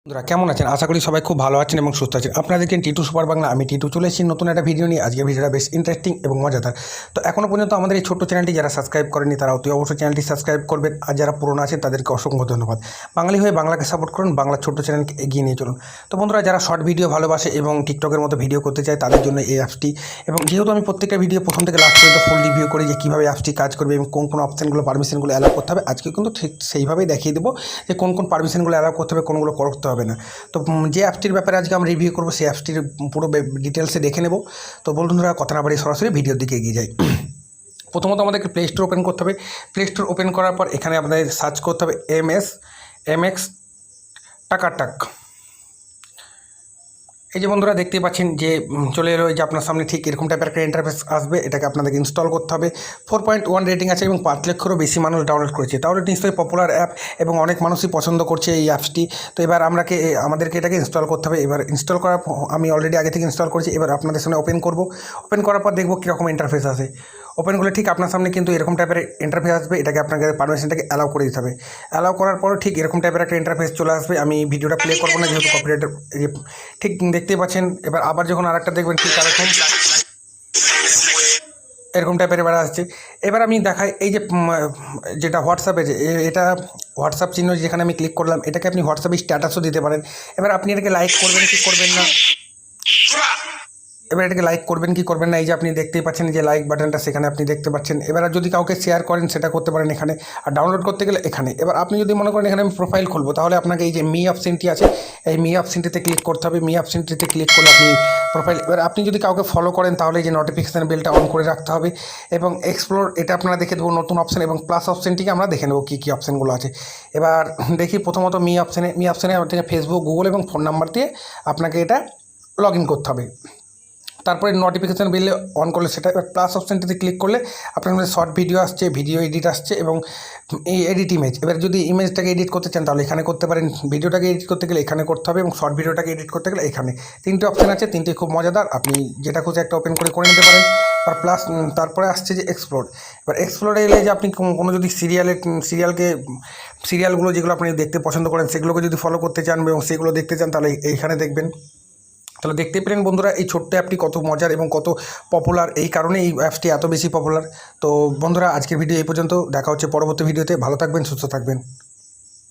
বন্ধুরা কেমন আছেন? আশা করি সবাই খুব ভালো আছেন এবং সুস্থ আছেন। আপনারা দেখছেন টিটু সুপার বাংলা। আমি টিটু চলে এসেছি নতুন একটা ভিডিও নিয়ে। আজকে ভিডিওটা বেশ ইন্টারেস্টিং এবং মজাদার। তো এখনও পর্যন্ত আমাদের এই ছোট্ট চ্যানেলটি যারা সাবস্ক্রাইব করেনি তারা অতি অবশ্যই চ্যানেলটি সাবস্ক্রাইব করবেন। আর যারা পুরনো আছেন তাদেরকে অসংখ্য ধন্যবাদ। বাঙালি হয়ে বাংলাকে সাপোর্ট করুন, বাংলার ছোট্ট চ্যানেলকে এগিয়ে নিয়ে চলুন। তো বন্ধুরা যারা শর্ট ভিডিও ভালোবাসে এবং টিকটকের মতো ভিডিও করতে চায় তাদের জন্য এই অ্যাপসটি। এবং যেহেতু আমি প্রত্যেকটা ভিডিও প্রথম থেকে লাস্ট পর্যন্ত ফুল রিভিউ করি যে কীভাবে অ্যাপসটি কাজ করবে এবং কোন কোন অপশানগুলো পারমিশনগুলো অ্যালাউ করতে হবে, আজকে কিন্তু ঠিক সেইভাবেই দেখিয়ে দেবো যে কোন কোন পারমিশনগুলো অ্যালাউ করতে হবে, কোনগুলো করতে হবে না। তো যে অ্যাপসটির ব্যাপারে আজকে আমরা রিভিউ করবো সেই অ্যাপসটির পুরো ডিটেলসে দেখে নেব। তো বন্ধুরা কথা না বাড়িয়ে সরাসরি ভিডিওর দিকে এগিয়ে যাই। প্রথমত আমাদেরকে প্লে স্টোর ওপেন করতে হবে। প্লে স্টোর ওপেন করার পর এখানে আপনাদের সার্চ করতে হবে এমএক্স টাকা। এই যে বন্ধুরা দেখতেই পাচ্ছেন যে চলে এলো, যে আপনার সামনে ঠিক এরকম টাইপের একটা ইন্টারফেস আসবে। এটাকে আপনাদেরকে ইনস্টল করতে হবে। 4.1 রেটিং আছে এবং 5 লক্ষেরও বেশি মানুষ ডাউনলোড করেছে। তাহলে নিশ্চয়ই পপুলার অ্যাপ এবং অনেক মানুষই পছন্দ করছে এই অ্যাপসটি। তো এবার আমাদেরকে এটাকে ইনস্টল করতে হবে। এবার ইনস্টল করার আমি অলরেডি আগে থেকে ইনস্টল করেছি। এবার আপনাদের সামনে ওপেন করব। ওপেন করার পর দেখব কীরকম ইন্টারফেস আসে। ওপেন করলে ঠিক আপনার সামনে কিন্তু এরকম টাইপের ইন্টারফেস আসবে। এটাকে আপনাকে পারমিশনটাকে অ্যালাউ করে দিতে হবে। অ্যালাউ করার পরও ঠিক এরকম টাইপের একটা ইন্টারফেস চলে আসবে। আমি ভিডিওটা প্লে করবো না যেহেতু কপিরাইট। ঠিক দেখতেই পাচ্ছেন। এবার আবার যখন আরেকটা দেখবেন ঠিক এরকম টাইপের এবার আসছে। এবার আমি দেখাই এই যে যেটা হোয়াটসঅ্যাপে যে এটা হোয়াটসঅ্যাপ চিহ্ন যেখানে আমি ক্লিক করলাম, এটাকে আপনি হোয়াটসঅ্যাপে স্ট্যাটাসও দিতে পারেন। এবার আপনি এটাকে লাইক করবেন কি করবেন না, এবার এটাকে লাইক করবেন কি করবেন না, এই যে আপনি দেখতেই পাচ্ছেন যে লাইক বাটনটা সেখানে আপনি দেখতে পাচ্ছেন। এবার যদি কাউকে শেয়ার করেন সেটা করতে পারেন এখানে, আর ডাউনলোড করতে গেলে এখানে। এবার আপনি যদি মনে করেন এখানে আমি প্রোফাইল খুলবো, তাহলে আপনাকে এই যে মি অপশনটি আছে, এই মি অপশনটিতে ক্লিক করতে হবে। মি অপশনটিতে ক্লিক করলে আপনি প্রোফাইল, এবার আপনি যদি কাউকে ফলো করেন তাহলে এই যে নোটিফিকেশান বেলটা অন করে রাখতে হবে। এবং এক্সপ্লোর এটা আপনারা দেখে দেবো নতুন অপশান, এবং প্লাস অপশানটিকে আমরা দেখে নেবো কী কী অপশানগুলো আছে। এবার দেখি প্রথমত মি অপশানে আপনাকে ফেসবুক, গুগল এবং ফোন নাম্বার দিয়ে আপনাকে এটা লগ ইন করতে হবে। তারপরে নোটিফিকেশান বেলে অন করলে সেটা, এবার প্লাস অপশানটিতে ক্লিক করলে আপনার মধ্যে শর্ট ভিডিও আসছে, ভিডিও এডিট আসছে এবং এই এডিট ইমেজ। এবার যদি ইমেজটাকে এডিট করতে চান তাহলে এখানে করতে পারেন, ভিডিওটাকে এডিট করতে গেলে এখানে করতে হবে, এবং শর্ট ভিডিওটাকে এডিট করতে গেলে এখানে। তিনটে অপশান আছে, তিনটে খুব মজাদার। আপনি যেটা খুঁজে একটা ওপেন করে নিতে পারেন। আর প্লাস তারপরে আসছে যে এক্সপ্লোর। এবার এক্সপ্লোরে এলে যে আপনি কোনো যদি সিরিয়ালগুলো যেগুলো আপনি দেখতে পছন্দ করেন সেগুলোকে যদি ফলো করতে চান এবং সেগুলো দেখতে চান তাহলে এইখানে দেখবেন। তাহলে দেখতে পেলেন বন্ধুরা এই ছোট্ট অ্যাপটি কত মজার এবং কত পপুলার। এই কারণে এই অ্যাপসটি এত বেশি পপুলার। তো বন্ধুরা আজকের ভিডিও এই পর্যন্ত। দেখা হচ্ছে পরবর্তী ভিডিওতে। ভালো থাকবেন, সুস্থ থাকবেন।